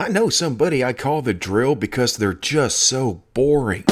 I know somebody I call the drill because they're just so boring.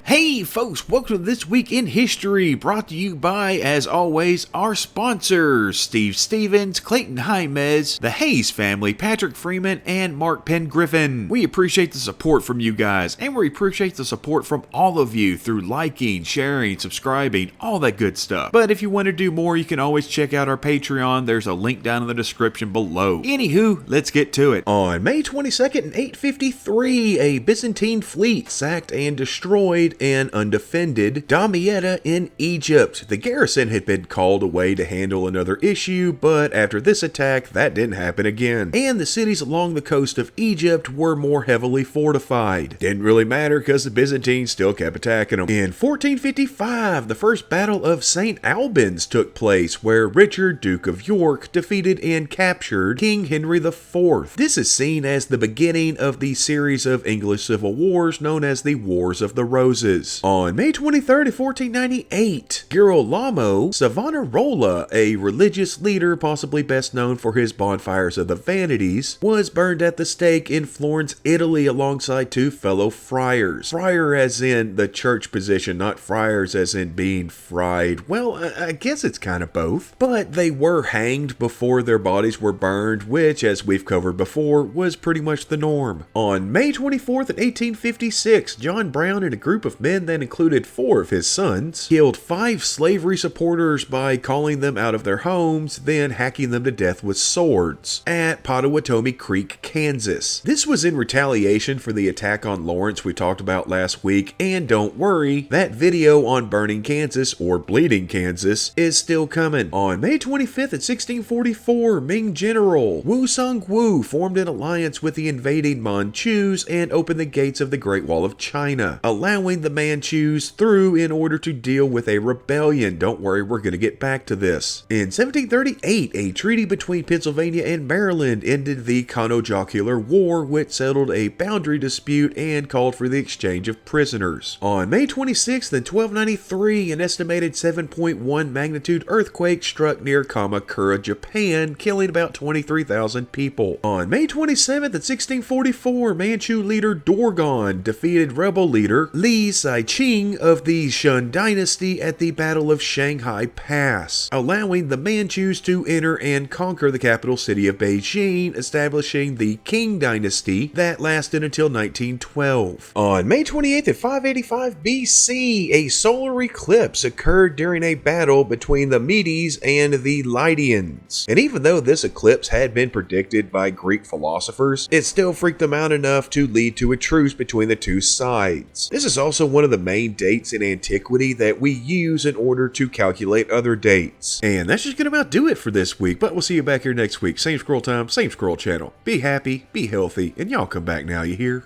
Hey folks, welcome to This Week in History, brought to you by, as always, our sponsors, Steve Stevens, Clayton Jaimez, the Hayes family, Patrick Freeman, and Mark Penn-Griffin. We appreciate the support from you guys, and we appreciate the support from all of you through liking, sharing, subscribing, all that good stuff. But if you want to do more, you can always check out our Patreon. There's a link down in the description below. Anywho, let's get to it. On May 22nd in 853, a Byzantine fleet sacked and destroyed an undefended Damietta in Egypt. The garrison had been called away to handle another issue, but after this attack, that didn't happen again. And the cities along the coast of Egypt were more heavily fortified. Didn't really matter because the Byzantines still kept attacking them. In 1455, the first Battle of St. Albans took place, where Richard, Duke of York, defeated and captured King Henry IV. This is seen as the beginning of the series of English civil wars known as the Wars of the Roses. On May 23rd, 1498, Girolamo Savonarola, a religious leader possibly best known for his bonfires of the Vanities, was burned at the stake in Florence, Italy alongside two fellow friars. Friar as in the church position, not friars as in being fried. Well, I guess it's kind of both. But they were hanged before their bodies were burned, which, as we've covered before, was pretty much the norm. On May 24th, 1856, John Brown and a group of men that included 4 of his sons killed 5 slavery supporters by calling them out of their homes, then hacking them to death with swords at Pottawatomie Creek, Kansas. This was in retaliation for the attack on Lawrence we talked about last week, and don't worry, that video on burning Kansas, or bleeding Kansas, is still coming. On May 25th at 1644, Ming General Wu Sung-woo formed an alliance with the invading Manchus and opened the gates of the Great Wall of China, allowing the Manchus through in order to deal with a rebellion. Don't worry, we're going to get back to this. In 1738, a treaty between Pennsylvania and Maryland ended the Conojocular War, which settled a boundary dispute and called for the exchange of prisoners. On May 26th, in 1293, an estimated 7.1 magnitude earthquake struck near Kamakura, Japan, killing about 23,000 people. On May 27th, in 1644, Manchu leader Dorgon defeated rebel leader Li Saiqing of the Shun dynasty at the Battle of Shanghai Pass, allowing the Manchus to enter and conquer the capital city of Beijing, establishing the Qing dynasty that lasted until 1912. On May 28th at 585 BC, a solar eclipse occurred during a battle between the Medes and the Lydians. And even though this eclipse had been predicted by Greek philosophers, it still freaked them out enough to lead to a truce between the two sides. This is also one of the main dates in antiquity that we use in order to calculate other dates. And that's just gonna about do it for this week, but we'll see you back here next week. Same squirrel time, same squirrel channel. Be happy, be healthy, and y'all come back now, you hear?